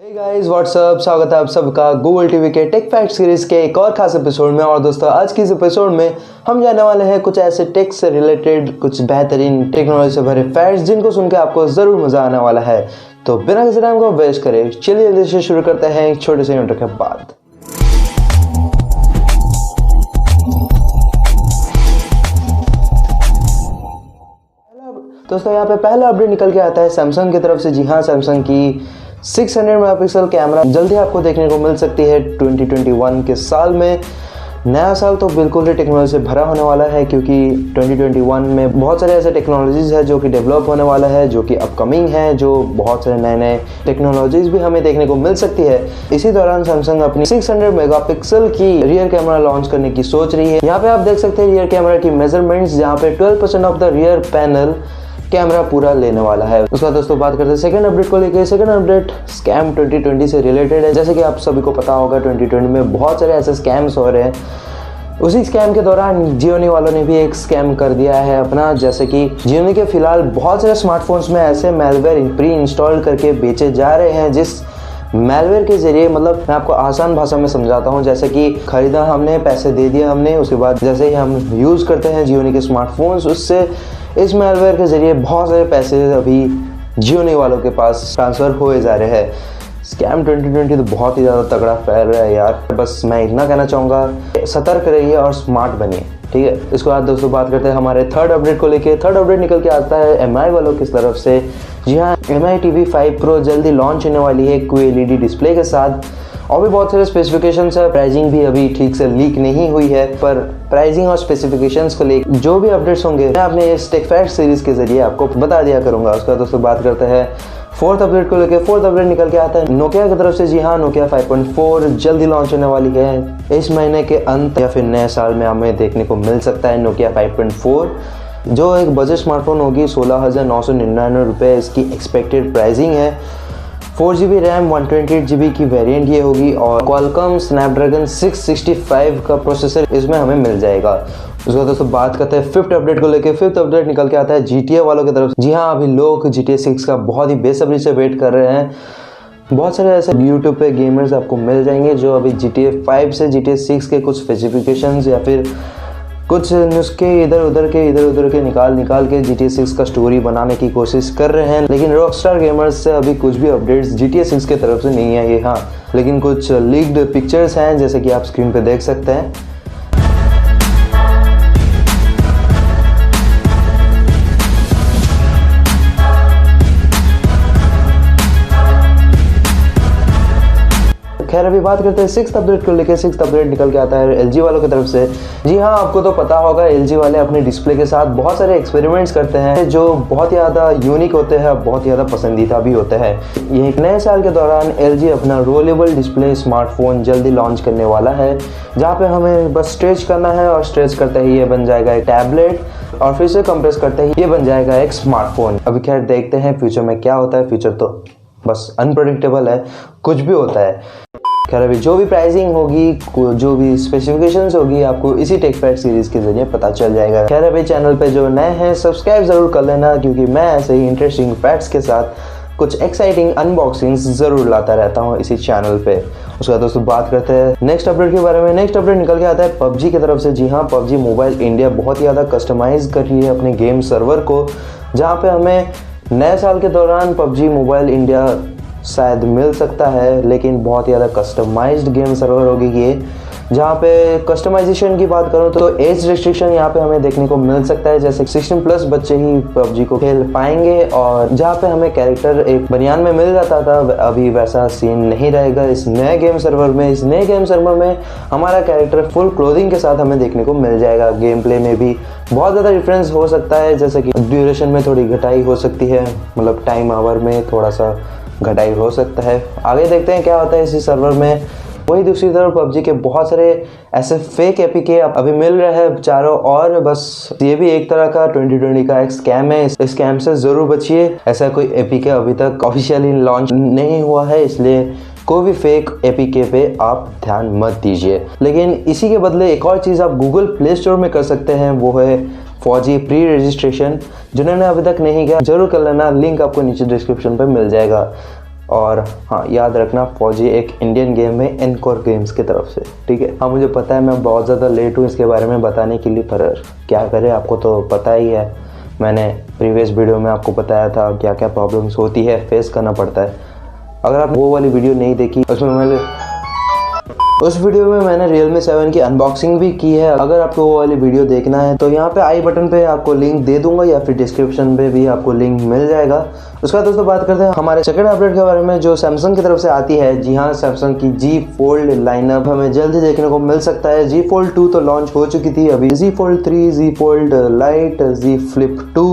Hey guys what's up, स्वागत है आप सबका गूगल टीवी के टेक फैक्ट सीरीज के एक और खास एपिसोड में। और दोस्तों आज की इस एपिसोड में हम जानने वाले हैं कुछ ऐसे टेक से रिलेटेड कुछ बेहतरीन टेक्नोलॉजी से भरे फैक्ट्स जिनको सुनकर आपको जरूर मजा आने वाला है। तो बिना किसी टाइम को वेस्ट करे चलिए जल्दी से शुरू करते हैं एक छोटे से इंट्रो के बाद। दोस्तों यहाँ पे पहला अपडेट निकल के आता है सैमसंग की तरफ से। जी हाँ, सैमसंग की 600 मेगापिक्सल कैमरा जल्दी आपको देखने को मिल सकती है 2021 के साल में। नया साल तो बिल्कुल ही टेक्नोलॉजी से भरा होने वाला है क्योंकि 2021 में बहुत सारे ऐसे टेक्नोलॉजीज है जो कि डेवलप होने वाला है, जो कि अपकमिंग है, जो बहुत सारे नए नए टेक्नोलॉजीज भी हमें देखने को मिल सकती है। इसी दौरान सैमसंग अपनी 600 मेगापिक्सल की रियर कैमरा लॉन्च करने की सोच रही है। यहाँ पे आप देख सकते हैं रियर कैमरा की मेजरमेंट्स, जहाँ पे 12% of the rear panel camera पूरा लेने वाला है। उसके बाद दोस्तों बात करते हैं सेकंड अपडेट को लेकर। सेकंड अपडेट स्कैम 2020 से रिलेटेड है। जैसे कि आप सभी को पता होगा 2020 में बहुत सारे ऐसे स्कैम्स हो रहे हैं। उसी स्कैम के दौरान जियो वालों ने भी एक स्कैम कर दिया है अपना। जैसे कि जियो के फिलहाल बहुत सारे स्मार्टफोन्स में ऐसे मैलवेयर प्री इंस्टॉल करके बेचे जा रहे हैं, जिस मैलवेयर के जरिए, मतलब मैं आपको आसान भाषा में समझाता हूँ, जैसे कि खरीदा हमने, पैसे दे दिए हमने, उसके बाद जैसे ही हम यूज़ करते हैं जियो के स्मार्टफोन्स, उससे इस मैलवेयर के जरिए बहुत सारे पैसे अभी जियो वालों के पास ट्रांसफ़र हुए जा रहे हैं। स्कैम 2020 तो बहुत ही ज़्यादा तगड़ा फैल रहा है यार। बस मैं इतना कहना चाहूँगा, सतर्क रहिए और स्मार्ट बनिए, ठीक है। इसके बाद दोस्तों बात करते हैं हमारे थर्ड अपडेट को लेके। थर्ड अपडेट निकल के आता है MI वालों की तरफ से। जी हाँ, MI TV 5 Pro जल्दी लॉन्च होने वाली है QLED डिस्प्ले के साथ। और भी बहुत सारे स्पेसिफिकेशंस है, प्राइसिंग भी अभी ठीक से लीक नहीं हुई है, पर प्राइसिंग और स्पेसिफिकेशंस को लेकर जो भी अपडेट्स होंगे मैं अपने इस टेक फैक्ट सीरीज के जरिए आपको बता दिया करूंगा। उसका दोस्तों बात करते हैं फोर्थ अपडेट को लेकर। फोर्थ अपडेट निकल के आता है नोकिया की तरफ से। जी हाँ, नोकिया 5.4 जल्दी लॉन्च होने वाली है। इस महीने के अंत या फिर नए साल में हमें देखने को मिल सकता है नोकिया 5.4, जो एक बजट स्मार्टफोन होगी। 16,999 रुपये इसकी एक्सपेक्टेड प्राइसिंग है। 4GB रैम 128GB की वेरिएंट ये होगी और क्वालकॉम स्नैपड्रैगन 665 का प्रोसेसर इसमें हमें मिल जाएगा। उसके दोस्तों बात करते हैं फिफ्थ अपडेट को लेकर। फिफ्थ अपडेट निकल के आता है GTA वालों की तरफ। जी हाँ, अभी लोग GTA 6 का बहुत ही बेसब्री से वेट कर रहे हैं। बहुत सारे ऐसे YouTube पे गेमर्स आपको मिल जाएंगे जो अभी GTA 5 से GTA 6 के कुछ स्पेसिफिकेशंस या फिर कुछ नुस्खे इधर उधर के निकाल के GTA 6 का स्टोरी बनाने की कोशिश कर रहे हैं। लेकिन रॉकस्टार गेमर्स से अभी कुछ भी अपडेट्स GTA 6 के तरफ से नहीं है ये। हाँ, लेकिन कुछ लीक्ड पिक्चर्स हैं जैसे कि आप स्क्रीन पे देख सकते हैं। खैर अभी बात करते हैं सिक्स्थ अपडेट को लेकर। सिक्स्थ अपडेट निकल के आता है LG वालों की तरफ से। जी हाँ, आपको तो पता होगा LG वाले अपने डिस्प्ले के साथ बहुत सारे एक्सपेरिमेंट्स करते हैं जो बहुत ज़्यादा यूनिक होते हैं, बहुत ज़्यादा पसंदीदा भी होते हैं। ये नए साल के दौरान LG अपना रोलेबल डिस्प्ले स्मार्टफोन जल्दी लॉन्च करने वाला है, जहाँ पे हमें बस स्ट्रेच करना है और स्ट्रेच करते ही ये बन जाएगा एक टैबलेट, और फिर से कंप्रेस करते ही ये बन जाएगा एक स्मार्टफोन। अभी खैर देखते हैं फ्यूचर में क्या होता है। फ्यूचर तो बस अनप्रेडिक्टेबल है, कुछ भी होता है। खैर अभी जो भी प्राइसिंग होगी, जो भी स्पेसिफिकेशंस होगी, आपको इसी टेक फैक्ट सीरीज के जरिए पता चल जाएगा। खैर अभी चैनल पे जो नए हैं सब्सक्राइब जरूर कर लेना, क्योंकि मैं ऐसे ही इंटरेस्टिंग फैक्ट्स के साथ कुछ एक्साइटिंग अनबॉक्सिंग्स जरूर लाता रहता हूँ इसी चैनल पे। उसके बाद दोस्तों बात करते हैं नेक्स्ट अपडेट के बारे में। नेक्स्ट अपडेट निकल के आता है PUBG की तरफ से। जी हाँ, PUBG मोबाइल इंडिया बहुत ही ज़्यादा कस्टमाइज कर रही है अपने गेम सर्वर को, जहाँ पे हमें नए साल के दौरान PUBG मोबाइल इंडिया शायद मिल सकता है, लेकिन बहुत ही ज़्यादा कस्टमाइज्ड गेम सर्वर होगी ये। जहाँ पे कस्टमाइजेशन की बात करूँ तो एज रिस्ट्रिक्शन यहाँ पे हमें देखने को मिल सकता है, जैसे 16+ बच्चे ही PUBG को खेल पाएंगे। और जहाँ पे हमें कैरेक्टर एक बनियान में मिल जाता था, अभी वैसा सीन नहीं रहेगा इस नए गेम सर्वर में। इस नए गेम सर्वर में हमारा कैरेक्टर फुल क्लोथिंग के साथ हमें देखने को मिल जाएगा। गेम प्ले में भी बहुत ज़्यादा डिफरेंस हो सकता है, जैसे कि ड्यूरेशन में थोड़ी घटाई हो सकती है, मतलब टाइम आवर में थोड़ा सा घटाई हो सकता है। आगे देखते हैं क्या होता है इसी सर्वर में। वही दूसरी तरफ PUBG के बहुत सारे ऐसे फेक APK अभी मिल रहे हैं चारों और। बस ये भी एक तरह का 2020 का एक स्कैम है। इस स्कैम से जरूर बचिए। ऐसा कोई APK अभी तक ऑफिशियली लॉन्च नहीं हुआ है, इसलिए कोई भी फेक APK पे आप ध्यान मत दीजिए। लेकिन इसी के बदले एक और चीज़ आप गूगल प्ले स्टोर में कर सकते हैं, वो है 4G प्री रजिस्ट्रेशन। जिन्होंने अभी तक नहीं किया जरूर कर लेना, लिंक आपको नीचे डिस्क्रिप्शन पे मिल जाएगा। और हाँ, याद रखना PUBG एक इंडियन गेम है एनकोर गेम्स की तरफ से, ठीक है। हाँ, मुझे पता है मैं बहुत ज़्यादा लेट हूँ इसके बारे में बताने के लिए, पर क्या करें, आपको तो पता ही है। मैंने प्रीवियस वीडियो में आपको बताया था क्या क्या प्रॉब्लम्स होती है, फेस करना पड़ता है। अगर आप वो वाली वीडियो नहीं देखी, उस वीडियो में मैंने Realme 7 की अनबॉक्सिंग भी की है। अगर आपको वो वाली वीडियो देखना है तो यहाँ पे आई बटन पे आपको लिंक दे दूंगा या फिर डिस्क्रिप्शन पे भी आपको लिंक मिल जाएगा। उसके बाद दोस्तों बात करते हैं हमारे सेकंड अपडेट के बारे में जो सैमसंग की तरफ से आती है। जी हाँ, सैमसंग की Z Fold लाइनअप हमें जल्द ही देखने को मिल सकता है। Z Fold 2 तो लॉन्च हो चुकी थी, अभी Z Fold 3, Z Fold Lite, Z Flip 2,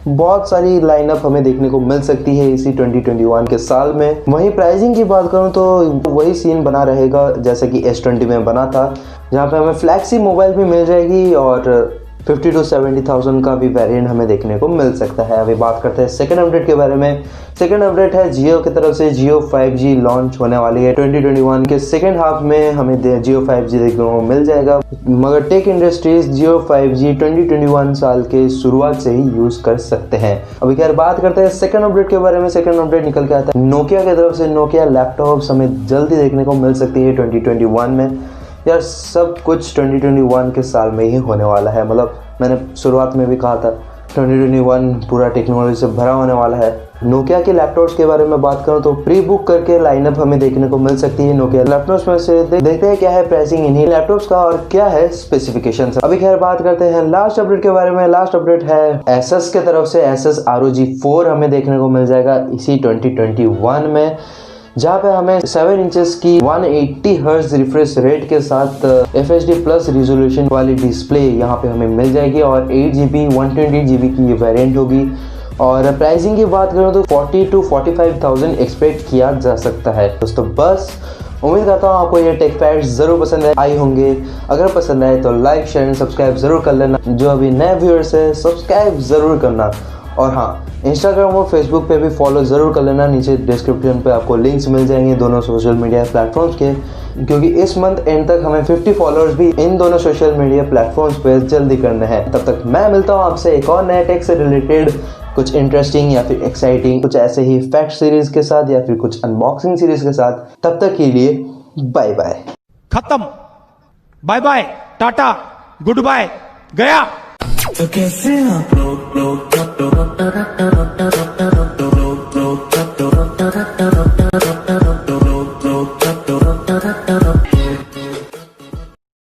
बहुत सारी लाइनअप हमें देखने को मिल सकती है इसी 2021 के साल में। वहीं प्राइसिंग की बात करूँ तो वही सीन बना रहेगा जैसे कि S20 में बना था, जहाँ पे हमें फ्लैगशिप मोबाइल भी मिल जाएगी और 50 to 70,000 का भी वेरिएंट हमें देखने को मिल सकता है। अभी बात करते हैं सेकंड अपडेट के बारे में। सेकंड अपडेट है JIO की तरफ से JIO 5G लॉन्च होने वाली है 2021 के सेकंड हाफ में, हमें JIO 5G देखने को मिल जाएगा। मगर टेक इंडस्ट्रीज JIO 5G 2021 साल के शुरुआत से ही यूज कर सकते हैं। अभी खैर बात करते हैं सेकंड अपडेट के बारे में। सेकंड अपडेट निकल के आता है नोकिया की तरफ से। नोकिया लैपटॉप्स हमें जल्दी देखने को मिल सकती है 2021 में। यार सब कुछ 2021 के साल में ही होने वाला है। मतलब मैंने शुरुआत में भी कहा था 2021 पूरा टेक्नोलॉजी से भरा होने वाला है। नोकिया के लैपटॉप्स के बारे में बात करूं तो प्री बुक करके लाइनअप हमें देखने को मिल सकती है नोकिया लैपटॉप्स में से। देखते हैं क्या है प्राइसिंग इन्हीं लैपटॉप्स का और क्या है स्पेसिफिकेशन। अभी खैर बात करते हैं लास्ट अपडेट के बारे में। लास्ट अपडेट है Asus के तरफ से। Asus ROG 4 हमें देखने को मिल जाएगा इसी 2021 में, जहाँ पे हमें 7 इंचेस की 180 हर्ट्ज रिफ्रेश रेट के साथ FHD प्लस रिजोल्यूशन वाली डिस्प्ले यहाँ पे हमें मिल जाएगी और 8GB 128GB की ये वेरिएंट होगी। और प्राइसिंग की बात करें तो 40 to 45,000 एक्सपेक्ट किया जा सकता है। दोस्तों बस उम्मीद करता हूँ आपको ये टेक फैक्ट्स जरूर पसंद आए होंगे। अगर पसंद आए तो लाइक शेयर एंड सब्सक्राइब जरूर कर लेना। जो अभी नए व्यूअर्स है सब्सक्राइब जरूर करना। और हाँ, इंस्टाग्राम और फेसबुक पे भी फॉलो ज़रूर कर लेना। नीचे डिस्क्रिप्शन पे आपको लिंक्स मिल जाएंगे दोनों सोशल मीडिया प्लेटफॉर्म्स के, क्योंकि इस मंथ एंड तक हमें 50 फॉलोअर्स भी इन दोनों सोशल मीडिया प्लेटफॉर्म्स पे जल्दी करने हैं। तब तक मैं मिलता हूँ आपसे एक और नए टेक से रिलेटेड कुछ इंटरेस्टिंग या फिर एक्साइटिंग कुछ ऐसे ही फैक्ट सीरीज के साथ या फिर कुछ अनबॉक्सिंग सीरीज के साथ। तब तक के लिए बाय बाय। खत्म, bye bye, tata, good bye, गया। तो कैसे आप लोग